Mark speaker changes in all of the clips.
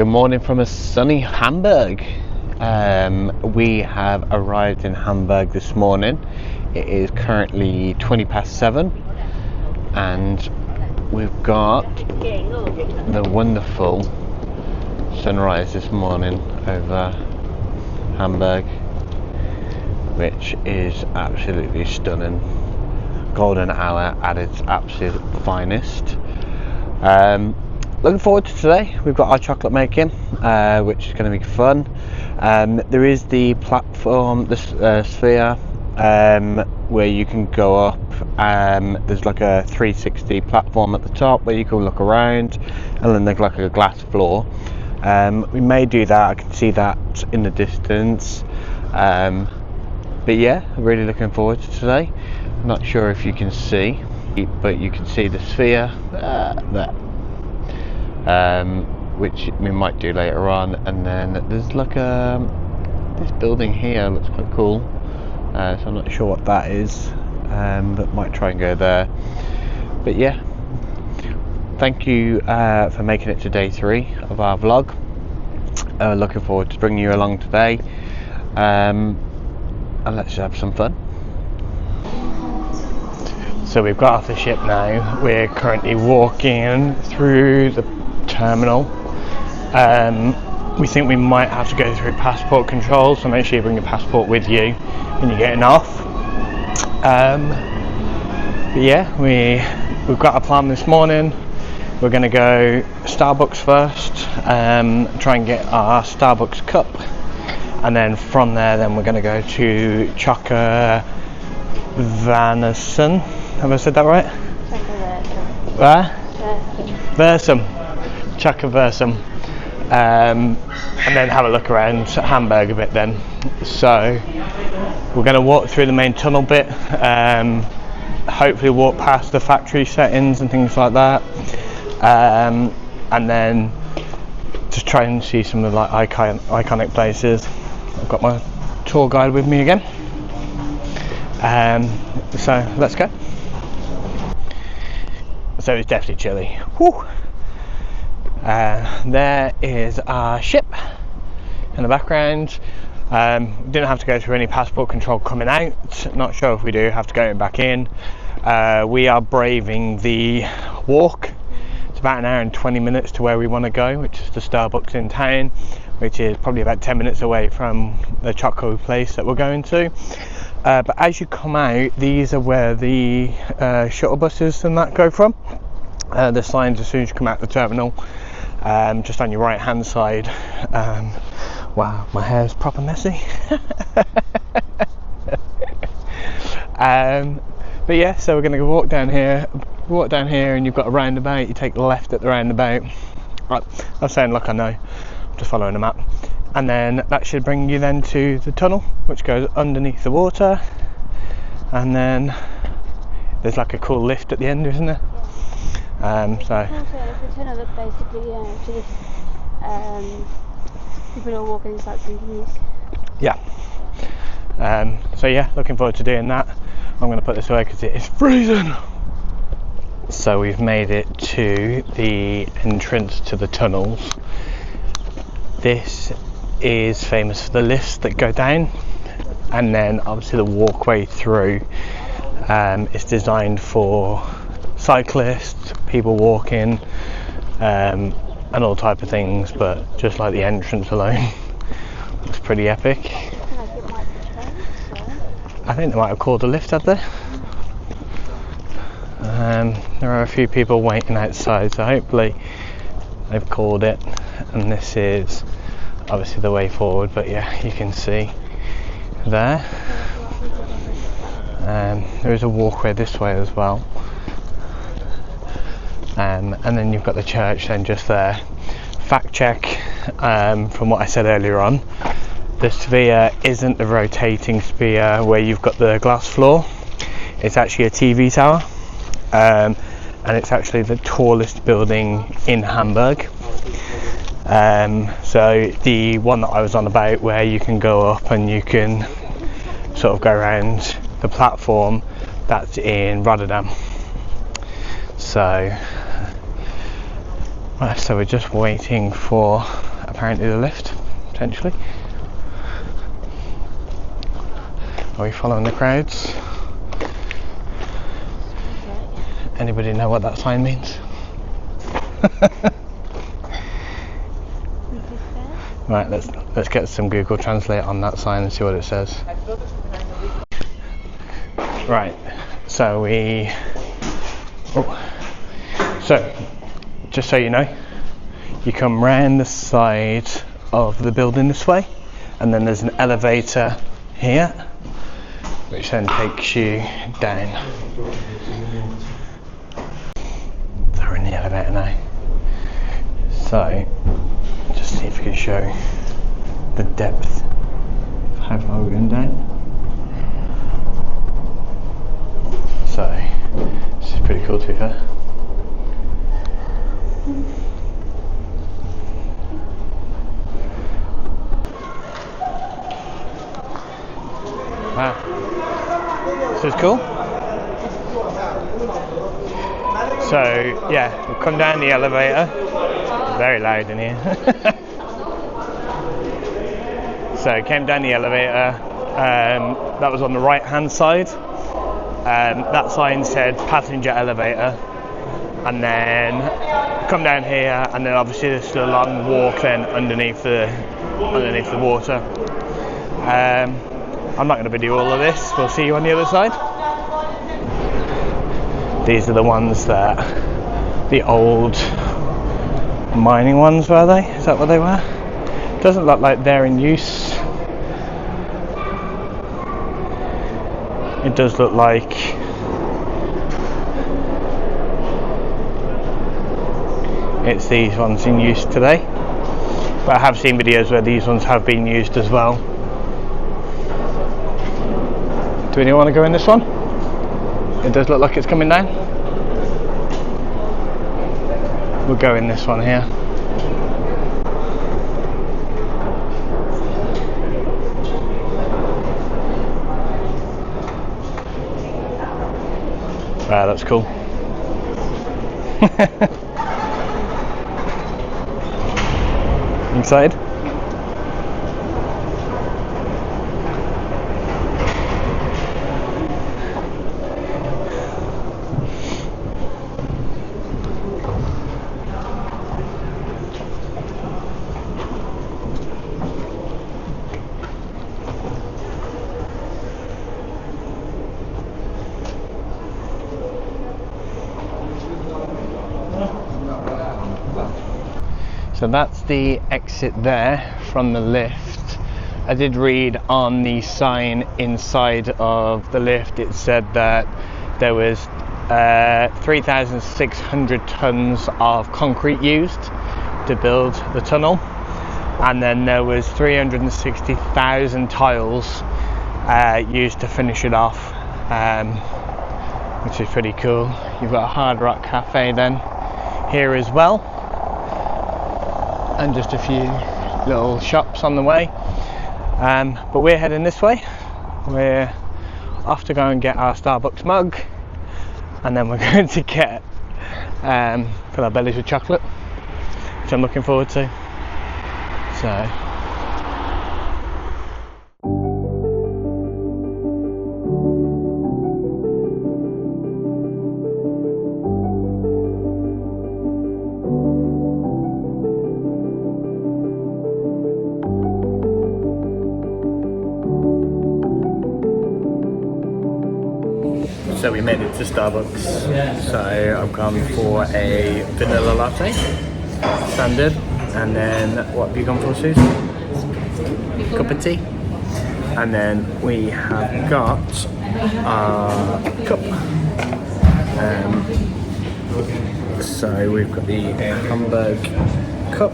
Speaker 1: Good morning from a sunny Hamburg. We have arrived in Hamburg this morning. It is currently 7:20 and we've got the wonderful sunrise this morning over Hamburg, which is absolutely stunning. Golden hour at its absolute finest. Looking forward to today. We've got our chocolate making, which is going to be fun. There is the platform, the sphere, where you can go up. There's like a 360 platform at the top where you can look around, and then there's like a glass floor. We may do that. I can see that in the distance. But yeah, really looking forward to today. I'm not sure if you can see, but you can see the sphere there. Which we might do later on, and then there's like this building here looks quite cool, so I'm not sure what that is, but might try and go there. But yeah, thank you for making it to day 3 of our vlog. Looking forward to bringing you along today, and let's have some fun. So we've got off the ship now. We're currently walking through the terminal. We think we might have to go through passport control, so make sure you bring your passport with you when you're getting off. But yeah, we've got a plan this morning. We're going to go Starbucks first, try and get our Starbucks cup, and then from there then we're going to go to Chocoversum. Have I said that right? Chocoversum. Chocoversum. And then have a look around Hamburg a bit then. So we're going to walk through the main tunnel bit, hopefully walk past the factory settings and things like that, and then just try and see some of the like iconic places. I've got my tour guide with me again, so let's go. So it's definitely chilly. Whew. There is our ship in the background. Didn't have to go through any passport control coming out. Not sure if we do have to go back in. We are braving the walk. It's about an hour and 20 minutes to where we want to go, which is the Starbucks in town, which is probably about 10 minutes away from the Choco place that we're going to. But as you come out, these are where the shuttle buses and that go from. The signs as soon as you come out the terminal, just on your right hand side. Wow, my hair is proper messy. But yeah, so we're going to walk down here, and you've got a roundabout. You take the left at the roundabout. Right, I'm saying like I know, I'm just following the map. And then that should bring you then to the tunnel, which goes underneath the water, and then there's like a cool lift at the end, isn't there? So
Speaker 2: it's a tunnel that basically to this, people are walking Sightseeing communities.
Speaker 1: Yeah. So yeah, looking forward to doing that. I'm going to put this away because it is freezing. So we've made it to the entrance to the tunnels. This is famous for the lifts that go down, and then obviously the walkway through is designed for cyclists, people walking, and all type of things, but just like the entrance alone looks pretty epic. I think they might have called a lift, have they? There are a few people waiting outside, so hopefully they've called it, and this is obviously the way forward. But yeah, you can see there. There is a walkway this way as well, and then you've got the church then just there. Fact check, from what I said earlier on, the sphere isn't the rotating sphere where you've got the glass floor. It's actually a TV tower, and it's actually the tallest building in Hamburg. So the one that I was on about, where you can go up and you can sort of go around the platform, that's in Rotterdam. So we're just waiting for apparently the lift, potentially. Are we following the crowds? Anybody know what that sign means? Right, let's get some Google Translate on that sign and see what it says. Right, so just so you know, you come round the side of the building this way, and then there's an elevator here, which then takes you down. So we're in the elevator now. So, just see if we can show the depth of how far we're going down. So, this is pretty cool to be fair. Wow, this is cool. So yeah, we'll come down the elevator. It's very loud in here. So came down the elevator. That was on the right hand side. That sign said passenger elevator, and then come down here, and then obviously there's still a long walk then underneath the water. I'm not going to video all of this. We'll see you on the other side. These are the ones that the old mining ones, were they? Is that what they were? Doesn't look like they're in use. It does look like it's these ones in use today, but I have seen videos where these ones have been used as well. Do anyone want to go in this one? It does look like it's coming down. We'll go in this one here. Wow, that's cool. Excited? So that's the exit there from the lift. I did read on the sign inside of the lift, it said that there was 3,600 tons of concrete used to build the tunnel, and then there was 360,000 tiles used to finish it off, which is pretty cool. You've got a Hard Rock Cafe then here as well, and just a few little shops on the way, but we're heading this way. We're off to go and get our Starbucks mug, and then we're going to get fill our bellies with chocolate, which I'm looking forward to. So So we made it to Starbucks. So I've gone for a vanilla latte, standard, and then what have you gone for, Susan? Cup of tea. And then we have got our cup. So we've got the Hamburg cup.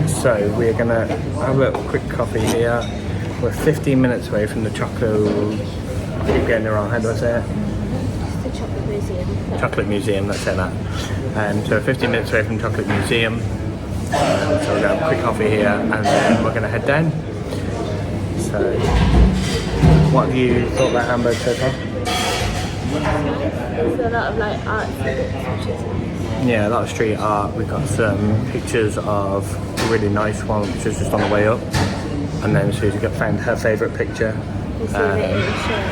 Speaker 1: So we're gonna have a quick coffee here. We're 15 minutes away from the Choco... I keep getting it wrong, how do I say it?
Speaker 2: The Chocolate Museum.
Speaker 1: Chocolate Museum, let's say that. So 15 minutes away from the Chocolate Museum. So we're going to have a quick coffee here, and then we're going to head down. So, what have you thought about Hamburg so far?
Speaker 2: There's a lot of like art exhibits, which is nice.
Speaker 1: Yeah, a lot of street art. We've got some pictures of a really nice one, which is just on the way up. And then Susie found her favourite picture.
Speaker 2: You see a bit in the shirt.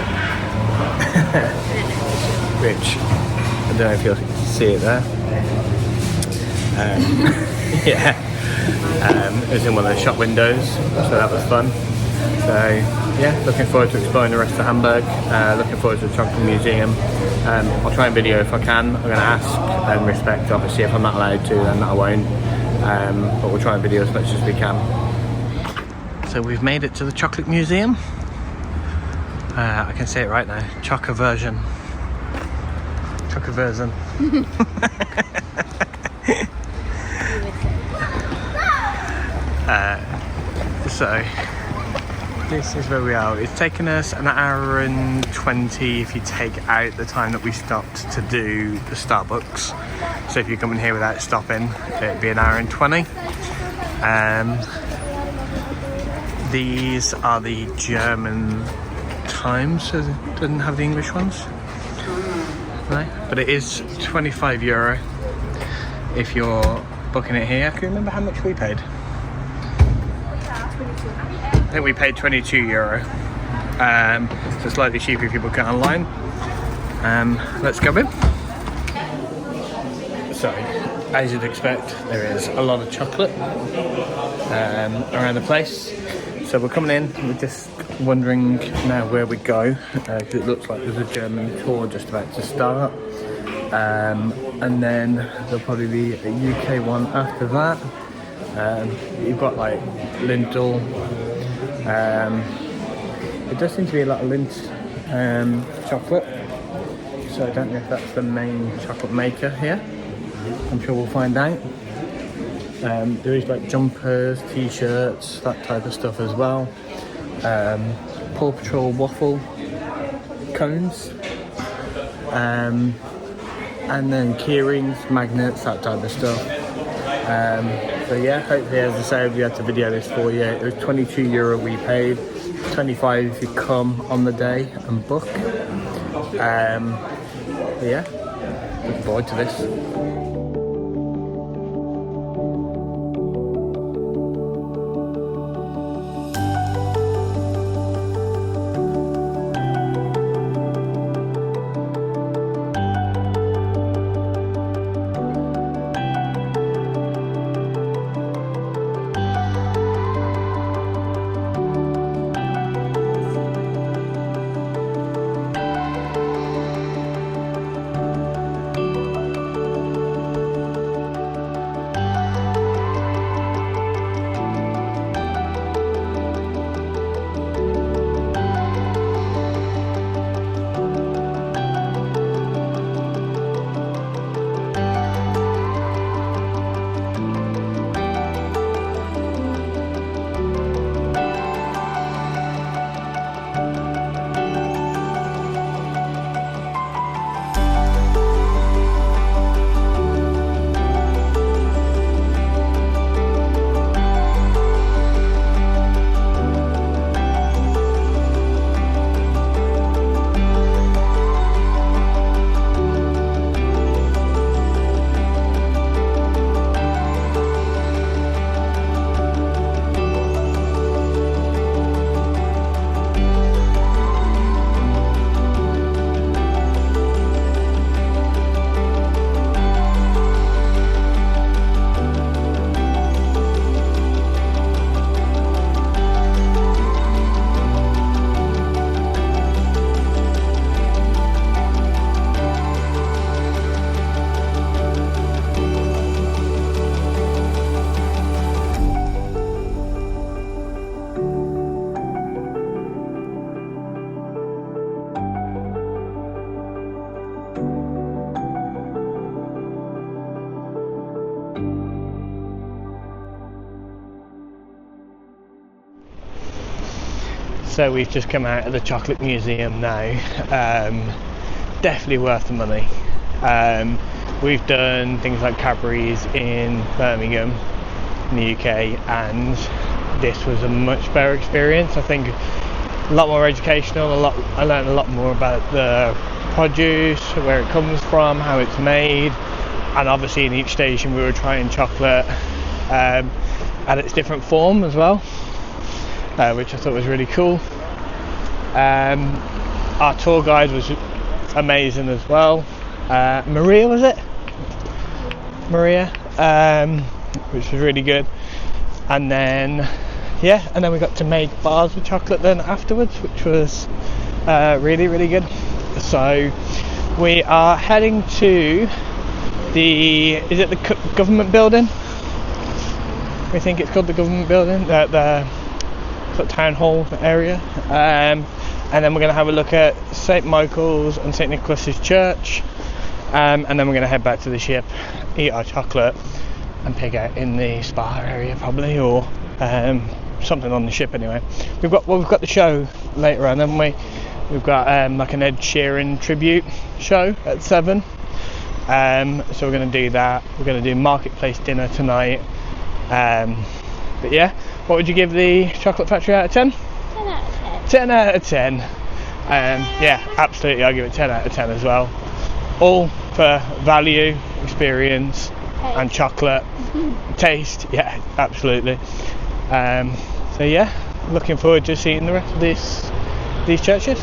Speaker 1: Which, I don't know if you'll see it there. Yeah. It was in one of the shop windows, so that was fun. So yeah, looking forward to exploring the rest of Hamburg. Looking forward to the Chocolate Museum. I'll try and video if I can. I'm going to ask and respect, obviously. If I'm not allowed to, then I won't. But we'll try and video as much as we can. So we've made it to the Chocolate Museum. I can say it right now. Chocoversum. Chocoversum. So this is where we are. It's taken us an hour and 20 if you take out the time that we stopped to do the Starbucks. So if you're coming here without stopping, it'd be an hour and 20. These are the German times, so it doesn't have the English ones. No, but it is €25 if you're booking it here. I can remember how much we paid. I think we paid €22. So slightly cheaper if you book it online. Let's go in. So, as you'd expect, there is a lot of chocolate around the place. So we're coming in, we're just wondering now where we go, because it looks like there's a German tour just about to start. And then there'll probably be a UK one after that. You've got like Lintel. It does seem to be a lot of Lindt chocolate, so I don't know if that's the main chocolate maker here. I'm sure we'll find out. There is like jumpers, t-shirts, that type of stuff as well. Paw Patrol waffle cones, and then key rings, magnets, that type of stuff. So yeah, hopefully, as I say, we had to video this for you. It was €22 we paid, 25 if you come on the day and book. Yeah, looking forward to this. So we've just come out of the Chocolate Museum now. Definitely worth the money. We've done things like Cadbury's in Birmingham, in the UK, and this was a much better experience. I think a lot more educational. I learned a lot more about the produce, where it comes from, how it's made,
Speaker 3: and obviously in each station we were trying chocolate at its different form as well, which I thought was really cool. Our tour guide was amazing as well. Maria, was it? Maria, which was really good. And then we got to make bars of chocolate then afterwards, which was really, really good. So we are heading to the government building? We think it's called the government building, the sort of town hall area. And then we're going to have a look at St Michael's and St Nicholas's Church. And then we're going to head back to the ship, eat our chocolate, and pig out in the spa area probably, or something on the ship anyway. We've got the show later on, haven't we? We've got like an Ed Sheeran tribute show at 7. So we're going to do that. We're going to do marketplace dinner tonight. But yeah, what would you give the chocolate factory out of 10?
Speaker 2: 10 out of 10.
Speaker 3: 10 out of 10. Yeah, absolutely, I'll give it 10 out of 10 as well. All for value, experience, and chocolate. Taste, yeah, absolutely. So yeah, looking forward to seeing the rest of these churches.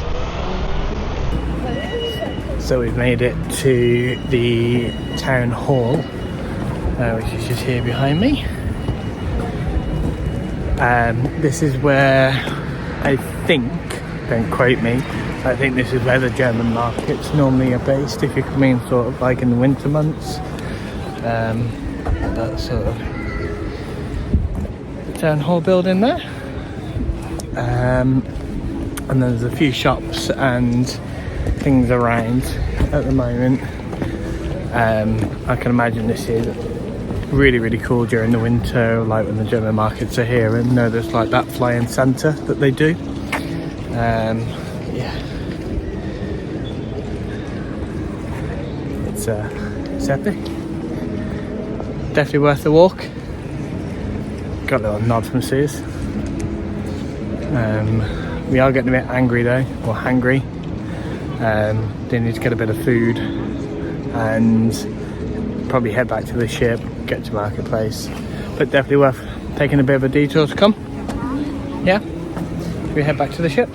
Speaker 3: So we've made it to the town hall, which is just here behind me. This is where I think, don't quote me, I think this is where the German markets normally are based if you're coming sort of like in the winter months. That's sort of the town hall building there. And then there's a few shops and things around at the moment. I can imagine this is really, really cool during the winter, like when the German markets are here, and there's like that flying Santa that they do. Yeah, it's epic. Definitely worth the walk. Got a little nod from Suze. We are getting a bit angry though, or hangry. They need to get a bit of food and probably head back to the ship, get to marketplace, but definitely worth taking a bit of a detour to come. Yeah, should we head back to the ship?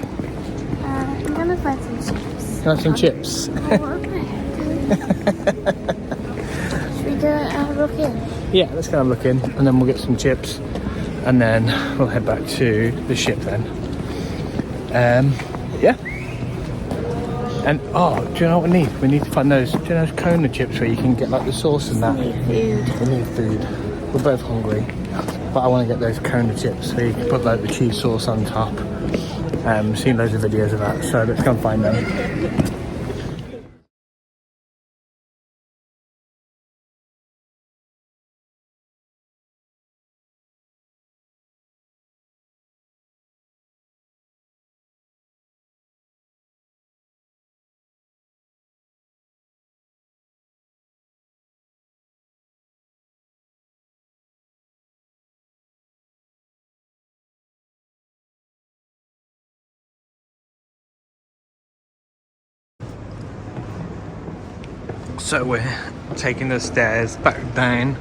Speaker 2: I'm gonna find some chips.
Speaker 3: You want some chips?
Speaker 2: Should we go have a look in?
Speaker 3: Yeah, let's go have a look in, and then we'll get some chips, and then we'll head back to the ship then. Yeah. And do you know what we need? We need to find those, do you know those cone of chips where you can get like the sauce and that?
Speaker 2: We
Speaker 3: need food. We're both hungry, but I want to get those cone of chips so you can put like the cheese sauce on top. Seen loads of videos of that, so let's go and find them. So we're taking the stairs back down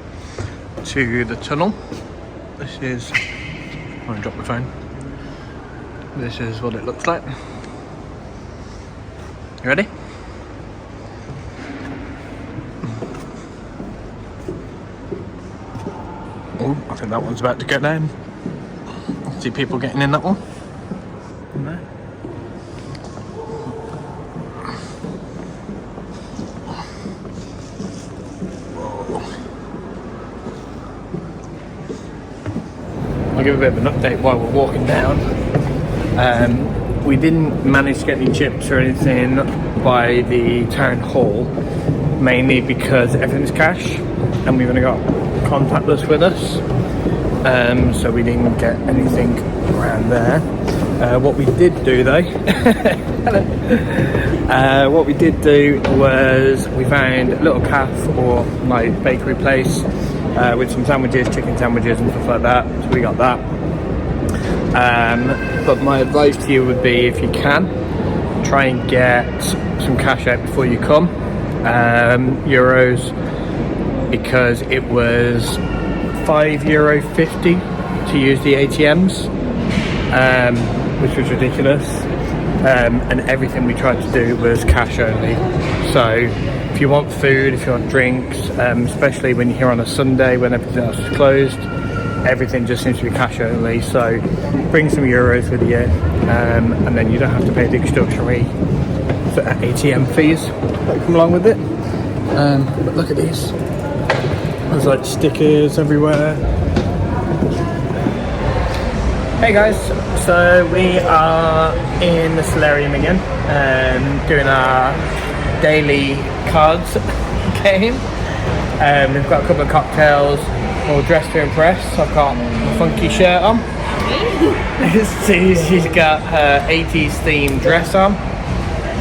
Speaker 3: to the tunnel. This is, I'm gonna drop the phone. This is what it looks like. You ready? Oh, I think that one's about to go down. See people getting in that one? No. I'll give a bit of an update while we're walking down. We didn't manage to get any chips or anything by the town hall, mainly because everything's cash and we've only got contactless with us, so we didn't get anything around there. What we did do though, what we did do was we found a little cafe or like bakery place with some sandwiches, chicken sandwiches and stuff like that, so we got that. But my advice to you would be, if you can, try and get some cash out before you come. Euros
Speaker 1: because it was €5.50 to use the ATMs, which was ridiculous. And everything we tried to do was cash only. So if you want food, if you want drinks, especially when you're here on a Sunday when everything else is closed, everything just seems to be cash only. So bring some euros with you, and then you don't have to pay the extortionary ATM fees that come along with it. But look at these. There's like stickers everywhere. Hey guys, so we are in the solarium again, doing our daily cards game. We've got a couple of cocktails, all dressed to impress. I've got a funky shirt on. She's got her 80s themed dress on.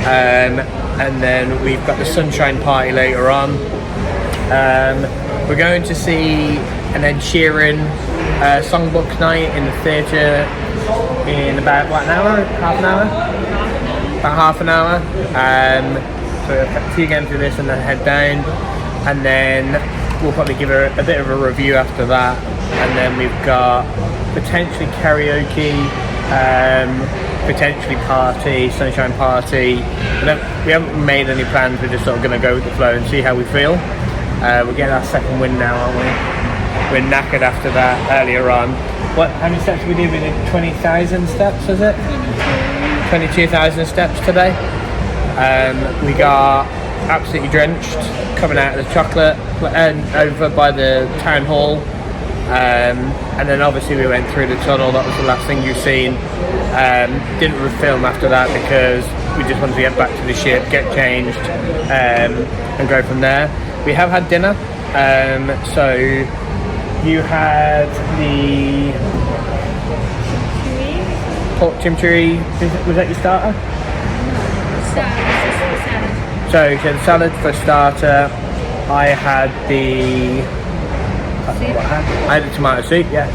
Speaker 1: And then we've got the sunshine party later on. We're going to see an Ed Sheeran songbook night in the theatre in about an hour? Half an hour? About half an hour. So we'll see again through this and then head down, and then we'll probably give her a bit of a review after that, and then we've got potentially karaoke, potentially party, sunshine party. We haven't made any plans, we're just sort of going to go with the flow and see how we feel. We're getting our second win now, aren't we? We're knackered after that earlier on. How many steps did we do? We did 20,000 steps, was it? 22,000 steps today. We got absolutely drenched coming out of the chocolate and over by the town hall. And then obviously we went through the tunnel. That was the last thing you've seen. Didn't film after that because we just wanted to get back to the ship, get changed, and go from there. We have had dinner. So you had the pork chimichurri. Was that your starter? So you had the salad for starter. I had the tomato soup, yeah.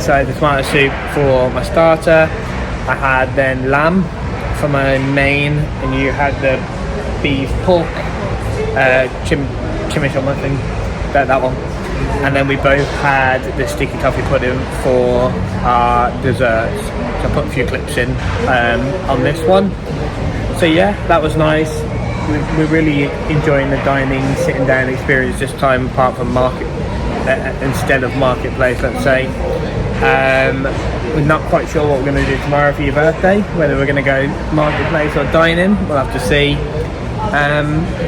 Speaker 1: So the tomato soup for my starter. I had then lamb for my main, and you had the beef pork chimichurri, I think, that one. And then we both had the sticky toffee pudding for our desserts. So I put a few clips in on this one. So yeah, that was nice. We're really enjoying the dining, sitting down experience this time, apart from instead of marketplace, let's say. We're not quite sure what we're going to do tomorrow for your birthday, whether we're going to go marketplace or dine-in, we'll have to see.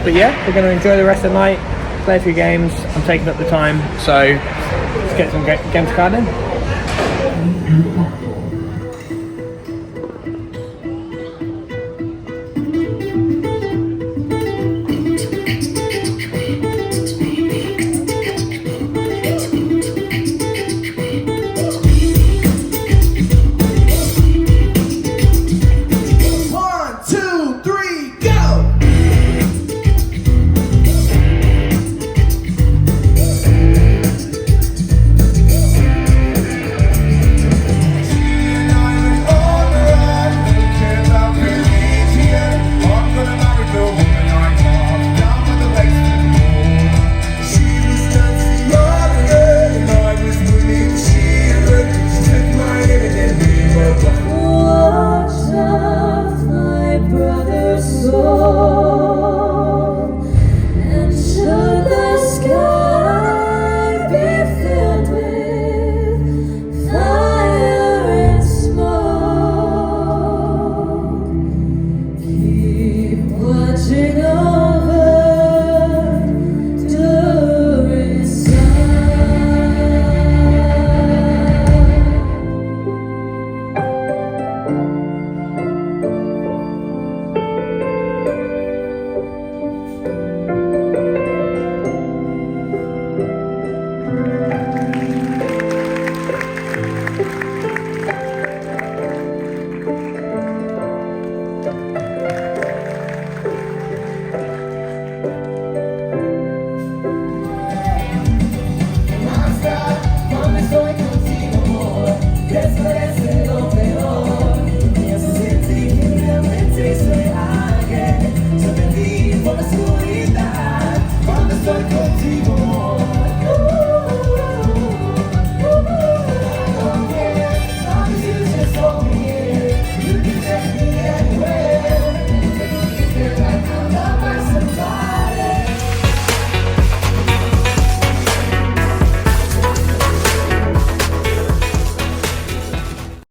Speaker 1: But yeah, we're going to enjoy the rest of the night, play a few games. I'm taking up the time, so let's get some games card in.